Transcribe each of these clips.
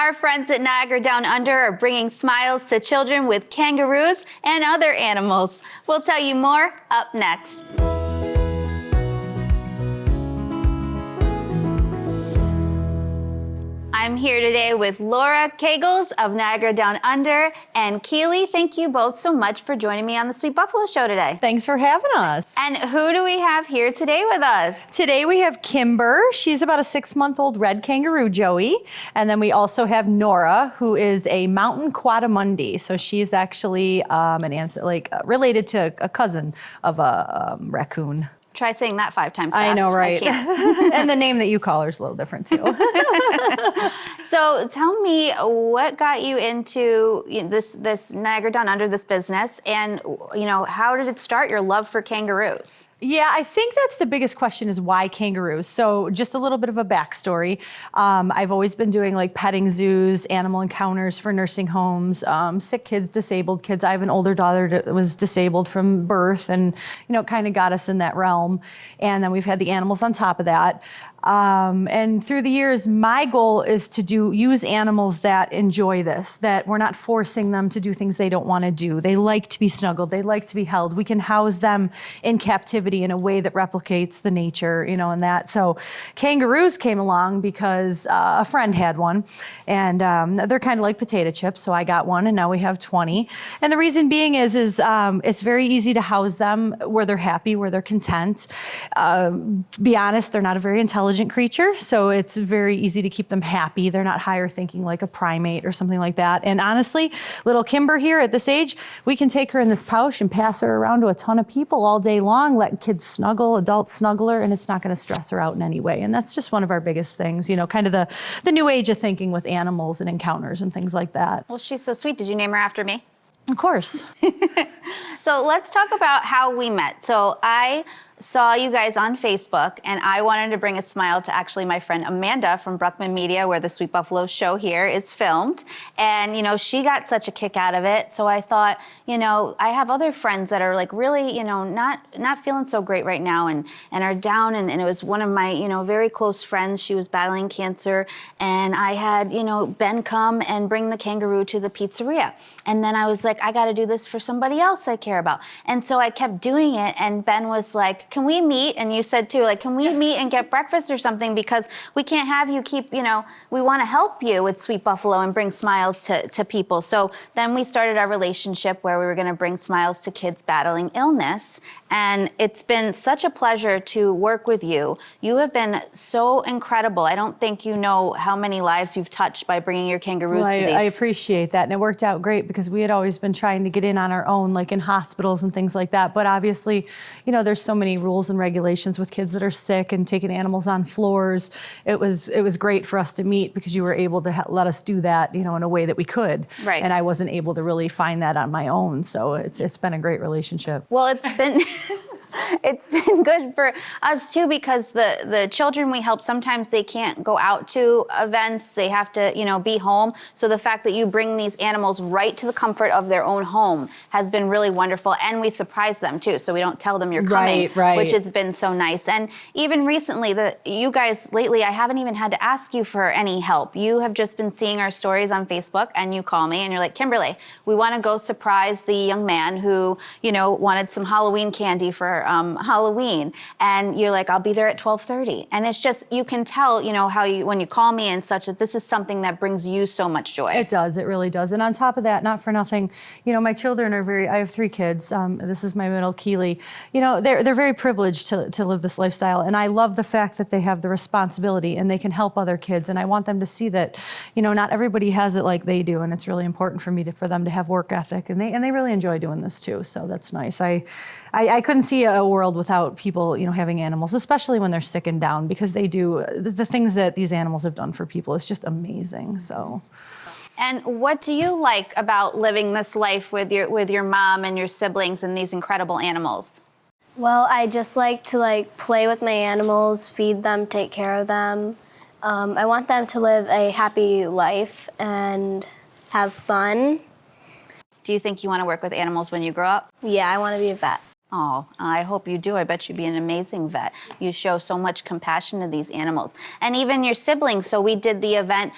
Our friends at Niagara Downunder are bringing smiles to children with kangaroos and other animals. We'll tell you more up next. I'm here today with Laura Kegels of Niagara Downunder and Keely. Thank you both so much for joining me on the Sweet Buffalo Show today. Thanks for having us. And who do we have here today with us? Today we have Kimber. She's about a 6-month-old red kangaroo joey. And then we also have Nora, who is a mountain quadrimundi. So she's actually related to a cousin of a raccoon. Try saying that 5 times fast. I know, right? I can't. And the name that you call her is a little different too. So tell me, what got you into this Niagara Downunder, this business, and how did it start? Your love for kangaroos? Yeah, I think that's the biggest question is why kangaroos? So just a little bit of a backstory. I've always been doing like petting zoos, animal encounters for nursing homes, sick kids, disabled kids. I have an older daughter that was disabled from birth and, kind of got us in that realm. And then we've had the animals on top of that. And through the years, my goal is to use animals that enjoy this, that we're not forcing them to do things they don't want to do. They like to be snuggled. They like to be held. We can house them in captivity in a way that replicates the nature, and that. So kangaroos came along because a friend had one, and they're kind of like potato chips. So I got one, and now we have 20. And the reason being is it's very easy to house them where they're happy, where they're content. To be honest, they're not a very intelligent creature, so it's very easy to keep them happy. They're not higher thinking like a primate or something like that. And honestly, little Kimber here at this age, we can take her in this pouch and pass her around to a ton of people all day long, let kids snuggle, adults snuggle her, and it's not going to stress her out in any way. And that's just one of our biggest things, kind of the new age of thinking with animals and encounters and things like that. Well, she's so sweet. Did you name her after me? Of course. So let's talk about how we met. So I saw you guys on Facebook, and I wanted to bring a smile to actually my friend Amanda from Bruckman Media, where the Sweet Buffalo Show here is filmed. And, she got such a kick out of it. So I thought, I have other friends that are like really, not feeling so great right now and are down. And it was one of my, very close friends. She was battling cancer. And I had, Ben come and bring the kangaroo to the pizzeria. And then I was like, I got to do this for somebody else I care about. And so I kept doing it. And Ben was like, can we meet? And you said too, can we meet and get breakfast or something? Because we can't have you keep, we want to help you with Sweet Buffalo and bring smiles to people. So then we started our relationship where we were going to bring smiles to kids battling illness. And it's been such a pleasure to work with you. You have been so incredible. I don't think you know how many lives you've touched by bringing your kangaroos to these. I appreciate that. And it worked out great because we had always been trying to get in on our own, like in hospitals and things like that. But obviously, there's so many rules and regulations with kids that are sick and taking animals on floors. It was great for us to meet because you were able to let us do that, in a way that we could. Right. And I wasn't able to really find that on my own. So it's been a great relationship. Well, it's been it's been good for us too, because the children we help, sometimes they can't go out to events. They have to, be home. So the fact that you bring these animals right to the comfort of their own home has been really wonderful. And we surprise them too. So we don't tell them you're coming, right. Which has been so nice. And even recently, you guys lately, I haven't even had to ask you for any help. You have just been seeing our stories on Facebook, and you call me and you're like, Kimberly, we want to go surprise the young man who, wanted some Halloween candy for Halloween. And you're like, I'll be there at 12:30. And it's just, you can tell, how when you call me and such, that this is something that brings you so much joy. It does. It really does. And on top of that, not for nothing, my children are I have 3 kids. This is my middle, Keely. They're very privileged to live this lifestyle. And I love the fact that they have the responsibility and they can help other kids. And I want them to see that, not everybody has it like they do. And it's really important for me for them to have work ethic. And they really enjoy doing this too. So that's nice. I couldn't see a world without people, having animals, especially when they're sick and down, because they do the things that these animals have done for people is just amazing. So. And what do you like about living this life with your mom and your siblings and these incredible animals? Well, I just like to play with my animals, feed them, take care of them. I want them to live a happy life and have fun. Do you think you want to work with animals when you grow up? Yeah, I want to be a vet. Oh, I hope you do. I bet you'd be an amazing vet. You show so much compassion to these animals. And even your siblings. So we did the event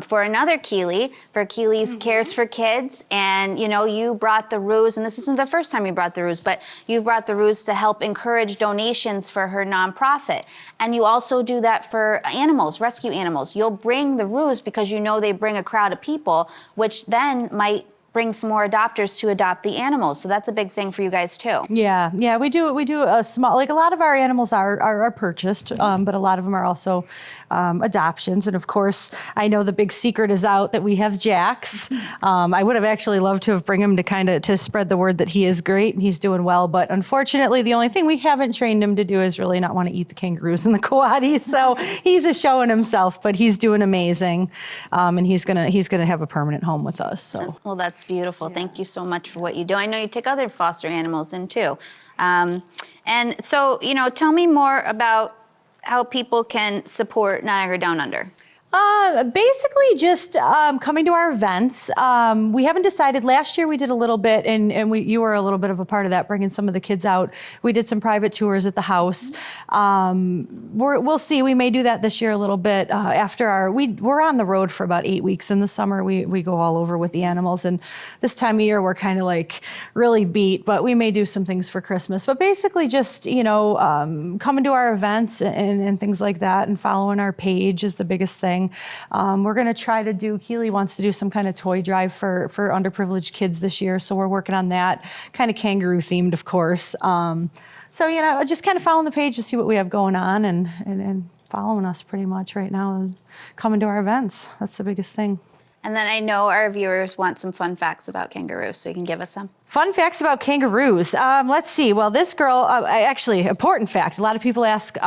for another Keely, for Keely's Cares for Kids. And, you know, you brought the ruse, and this isn't the first time you brought the ruse, but you brought the ruse to help encourage donations for her nonprofit. And you also do that for animals, rescue animals. You'll bring the ruse because you know they bring a crowd of people, which then might bring some more adopters to adopt the animals. So that's a big thing for you guys too. Yeah, we do a small, like a lot of our animals are purchased, but a lot of them are also adoptions. And of course, I know the big secret is out that we have Jax. I would have actually loved to have bring him to spread the word that he is great and he's doing well. But unfortunately, the only thing we haven't trained him to do is really not want to eat the kangaroos and the coati. So he's a show in himself, but he's doing amazing. And he's gonna have a permanent home with us. So Well, that's beautiful. Yeah. Thank you so much for what you do. I know you take other foster animals in too. And so, you know, tell me more about how people can support Niagara Downunder. Basically just coming to our events. We haven't decided. Last year we did a little bit, and you were a little bit of a part of that, bringing some of the kids out. We did some private tours at the house. We'll see. We may do that this year a little bit. We're on the road for about 8 weeks in the summer. We go all over with the animals, and this time of year we're kind of like really beat, but we may do some things for Christmas. But basically just, you know, coming to our events and things like that, and following our page is the biggest thing. We're going to try to do, Keely wants to do some kind of toy drive for underprivileged kids this year. So we're working on that, kind of kangaroo themed, of course. So, you know, just kind of following the page to see what we have going on and following us pretty much right now and coming to our events. That's the biggest thing. And then I know our viewers want some fun facts about kangaroos, so you can give us some. Fun facts about kangaroos. Let's see. Well, this girl, actually, important fact. A lot of people ask,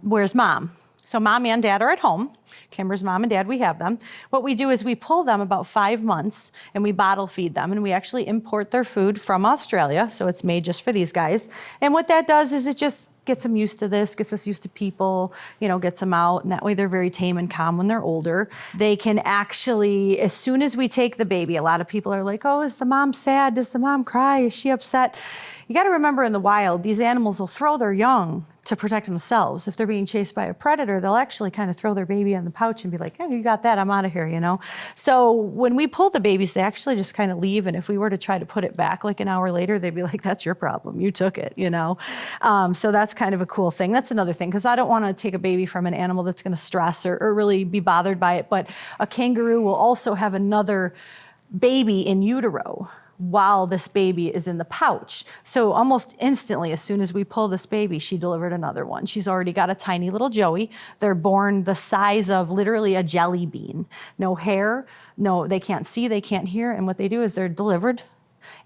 where's mom? So mom and dad are at home. Kimber's mom and dad, we have them. What we do is we pull them about 5 months and we bottle feed them, and we actually import their food from Australia. So it's made just for these guys. And what that does is it just gets them used to this, gets us used to people, you know, gets them out. And that way they're very tame and calm when they're older. They can actually, as soon as we take the baby, a lot of people are like, oh, is the mom sad? Does the mom cry? Is she upset? You got to remember, in the wild, these animals will throw their young to protect themselves. If they're being chased by a predator, they'll actually kind of throw their baby in the pouch and be like, hey, you got that, I'm out of here, you know? So when we pull the babies, they actually just kind of leave. And if we were to try to put it back like an hour later, they'd be like, that's your problem, you took it, you know? So that's kind of a cool thing. That's another thing, because I don't want to take a baby from an animal that's going to stress or really be bothered by it. But a kangaroo will also have another baby in utero while this baby is in the pouch. So almost instantly, as soon as we pull this baby, she delivered another one. She's already got a tiny little Joey. They're born the size of literally a jelly bean. No hair, no, they can't see, they can't hear. And what they do is they're delivered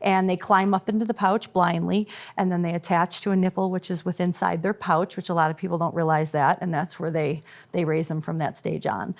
and they climb up into the pouch blindly, and then they attach to a nipple, which is within inside their pouch, which a lot of people don't realize that, and that's where they raise them from that stage on.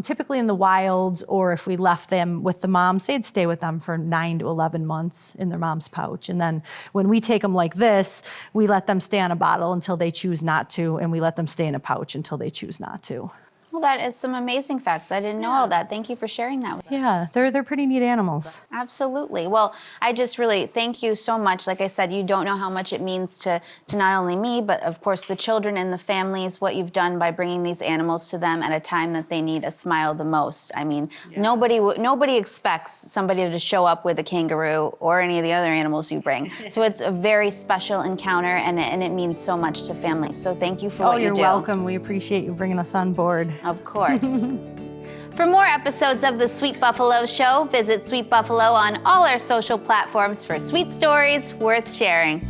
Typically in the wilds, or if we left them with the moms, they'd stay with them for 9 to 11 months in their mom's pouch. And then when we take them like this, we let them stay on a bottle until they choose not to, and we let them stay in a pouch until they choose not to. Well, that is some amazing facts. I didn't know all that. Thank you for sharing that with us. Yeah, they're pretty neat animals. Absolutely. Well, I just really thank you so much. Like I said, you don't know how much it means to not only me, but of course the children and the families, what you've done by bringing these animals to them at a time that they need a smile the most. I mean, nobody expects somebody to show up with a kangaroo or any of the other animals you bring. So it's a very special encounter, and it means so much to families. So thank you for what you do. Oh, you're welcome. We appreciate you bringing us on board. Of course. For more episodes of The Sweet Buffalo Show, visit Sweet Buffalo on all our social platforms for sweet stories worth sharing.